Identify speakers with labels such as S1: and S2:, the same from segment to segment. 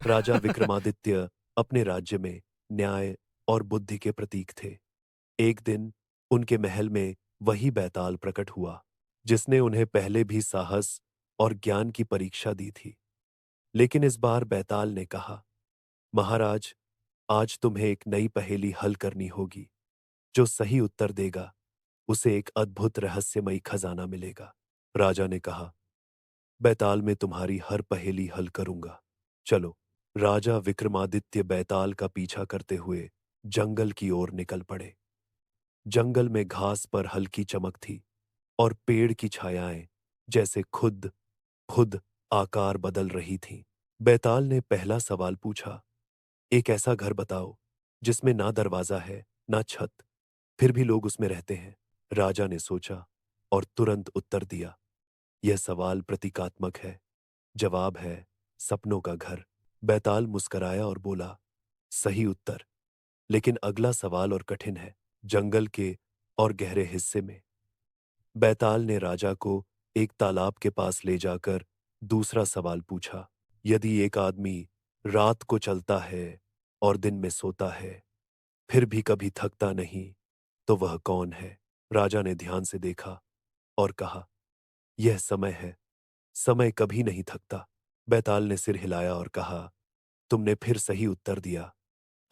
S1: राजा विक्रमादित्य अपने राज्य में न्याय और बुद्धि के प्रतीक थे। एक दिन उनके महल में वही बैताल प्रकट हुआ जिसने उन्हें पहले भी साहस और ज्ञान की परीक्षा दी थी। लेकिन इस बार बैताल ने कहा, महाराज, आज तुम्हें एक नई पहेली हल करनी होगी। जो सही उत्तर देगा उसे एक अद्भुत रहस्यमयी खजाना मिलेगा। राजा ने कहा, बैताल में तुम्हारी हर पहेली हल करूंगा। चलो। राजा विक्रमादित्य बैताल का पीछा करते हुए जंगल की ओर निकल पड़े। जंगल में घास पर हल्की चमक थी और पेड़ की छायाएं जैसे खुद खुद आकार बदल रही थीं। बैताल ने पहला सवाल पूछा, एक ऐसा घर बताओ जिसमें ना दरवाजा है ना छत, फिर भी लोग उसमें रहते हैं। राजा ने सोचा और तुरंत उत्तर दिया, यह सवाल प्रतीकात्मक है। जवाब है सपनों का घर। बैताल मुस्कराया और बोला, सही उत्तर, लेकिन अगला सवाल और कठिन है। जंगल के और गहरे हिस्से में। बैताल ने राजा को एक तालाब के पास ले जाकर दूसरा सवाल पूछा, यदि एक आदमी रात को चलता है और दिन में सोता है, फिर भी कभी थकता नहीं, तो वह कौन है? राजा ने ध्यान से देखा और कहा, यह समय है। समय कभी नहीं थकता। बैताल ने सिर हिलाया और कहा, तुमने फिर सही उत्तर दिया।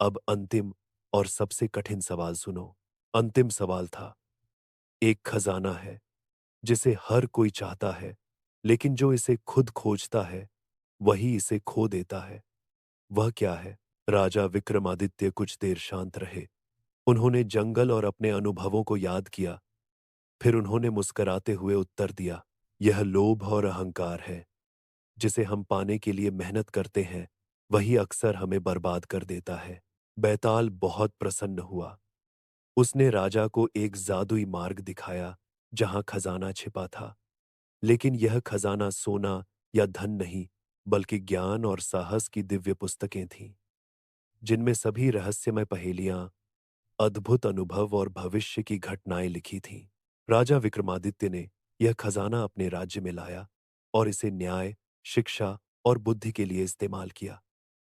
S1: अब अंतिम और सबसे कठिन सवाल सुनो। अंतिम सवाल था, एक खजाना है जिसे हर कोई चाहता है, लेकिन जो इसे खुद खोजता है वही इसे खो देता है। वह क्या है? राजा विक्रमादित्य कुछ देर शांत रहे। उन्होंने जंगल और अपने अनुभवों को याद किया। फिर उन्होंने मुस्कराते हुए उत्तर दिया, यह लोभ और अहंकार है। जिसे हम पाने के लिए मेहनत करते हैं वही अक्सर हमें बर्बाद कर देता है। बैताल बहुत प्रसन्न हुआ। उसने राजा को एक जादुई मार्ग दिखाया जहां खजाना छिपा था। लेकिन यह खजाना सोना या धन नहीं, बल्कि ज्ञान और साहस की दिव्य पुस्तकें थीं, जिनमें सभी रहस्यमय पहेलियां, अद्भुत अनुभव और भविष्य की घटनाएं लिखी थीं। राजा विक्रमादित्य ने यह खजाना अपने राज्य में लाया और इसे न्याय, शिक्षा और बुद्धि के लिए इस्तेमाल किया।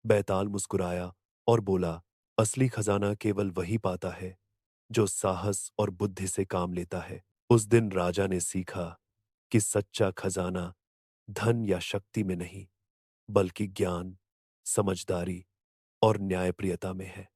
S1: बैताल मुस्कुराया और बोला, असली खजाना केवल वही पाता है जो साहस और बुद्धि से काम लेता है। उस दिन राजा ने सीखा कि सच्चा खजाना धन या शक्ति में नहीं, बल्कि ज्ञान, समझदारी और न्यायप्रियता में है।